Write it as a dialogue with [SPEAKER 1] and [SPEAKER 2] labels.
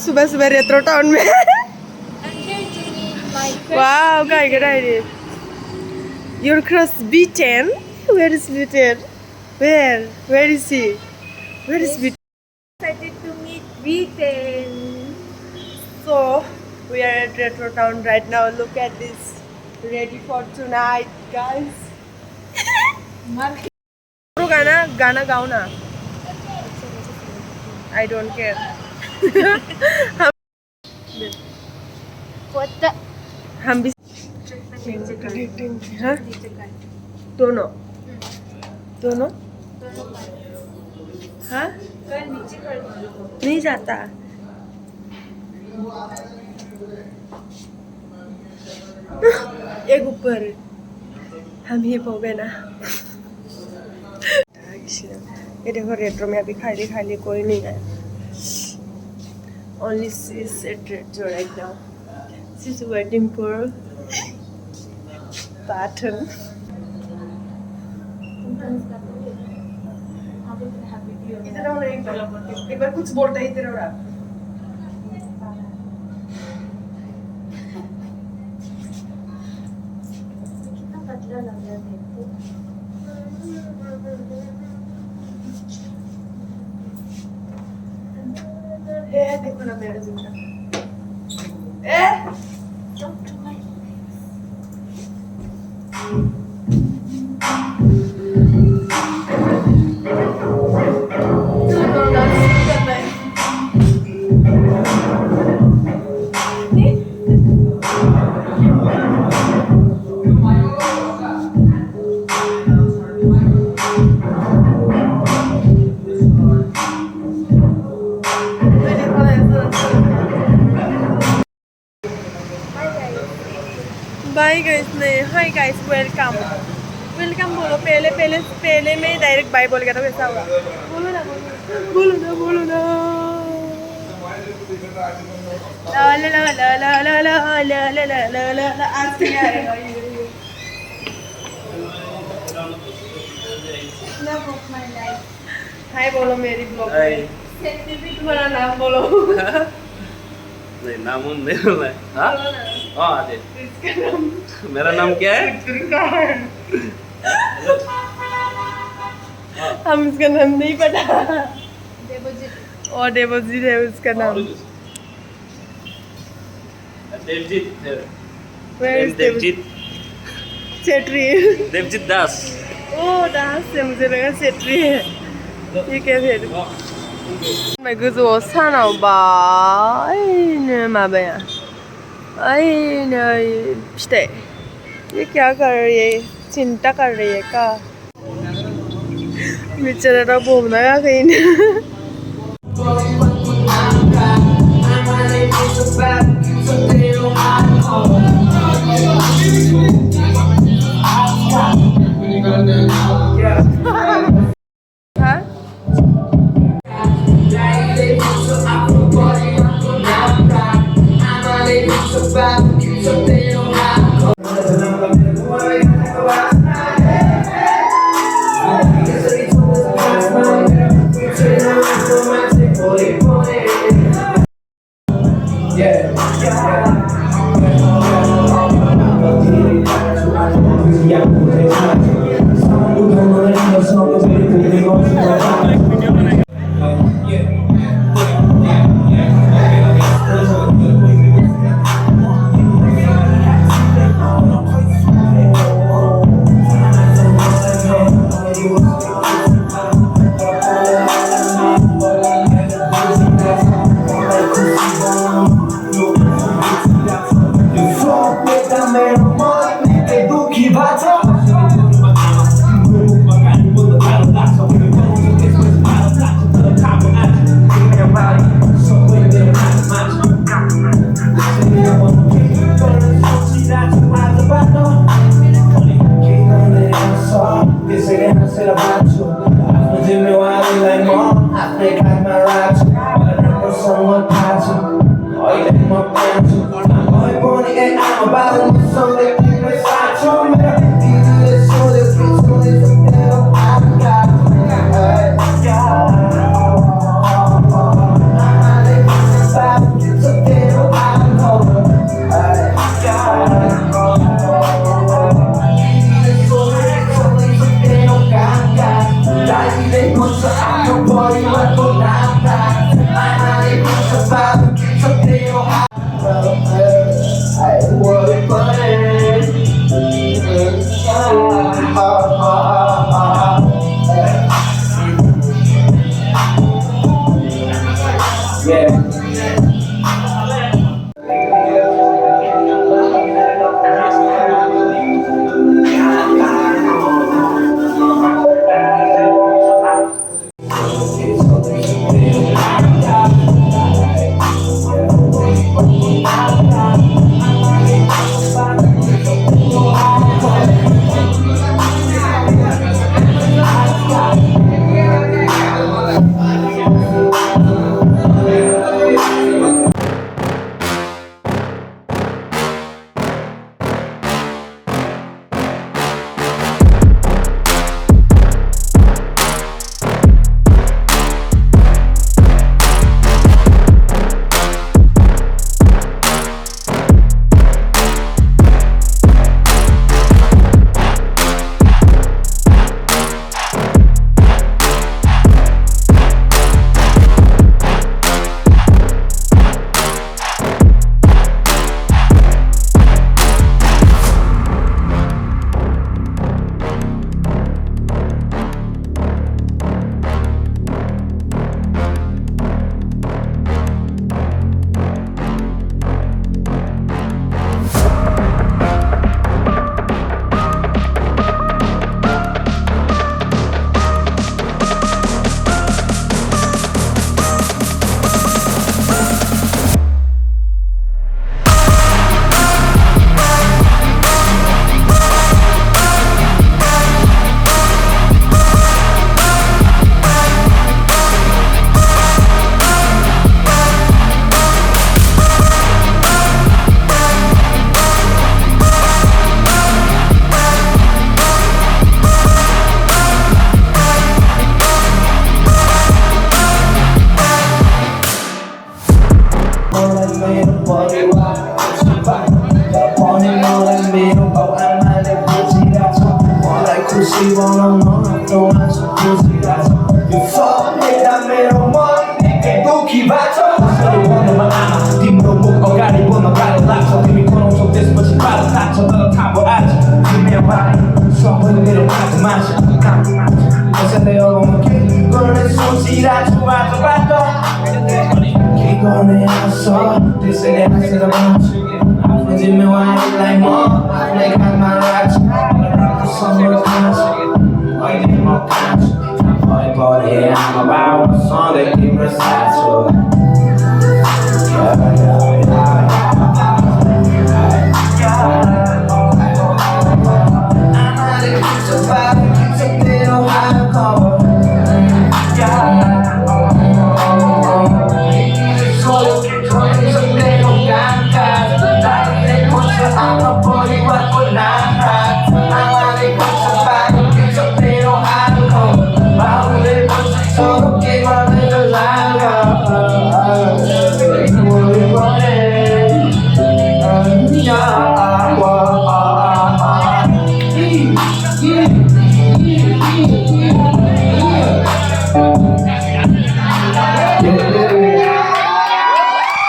[SPEAKER 1] सुबह सुबह retro town में वाह काय गराय your crush VTEN where is VTEN where is he VTEN excited to meet VTEN so we are at retro town right now look at this ready for tonight guys गाना गाओ ना I don't care हम भी हाँ दोनों हाँ नहीं जाता एक ऊपर हम ही पोगे ना ये देखो रेट्रो में अभी खाली कोई नहीं है only sis at retro right now she's waiting for pattern इधर आओ एक बार कुछ बोलता है इधर आओ कितना पतला लग रहा है देखो ना मेरा जूता don't do my bye guys नहीं हाय गाइस वेलकम बोलो पहले में डायरेक्ट बाय बोल गया तो कैसा होगा बोलो ना ला ला ला ला ला ला ला ला ला ला ला ला आज नहीं आएगा ये love of my life हाय बोलो मेरी ब्लॉग में तुम्हारा नाम बोलो
[SPEAKER 2] नहीं नाम नहीं बोलना है हाँ हाँ आते मेरा नाम क्या है
[SPEAKER 1] हम इसका नाम नहीं पता और देवजीत है उसका नाम
[SPEAKER 2] देवजीत
[SPEAKER 1] सेट्री
[SPEAKER 2] देवजीत दास
[SPEAKER 1] ओ दास है मुझे लगा सेट्री है ये क्या फिर मैं गोजौआव सानाव बायनो माबाया आयनो फिथाइ ये क्या कर रही है चिंता कर रही है का बेचारा तो घूमना का कहीं
[SPEAKER 3] Yeah.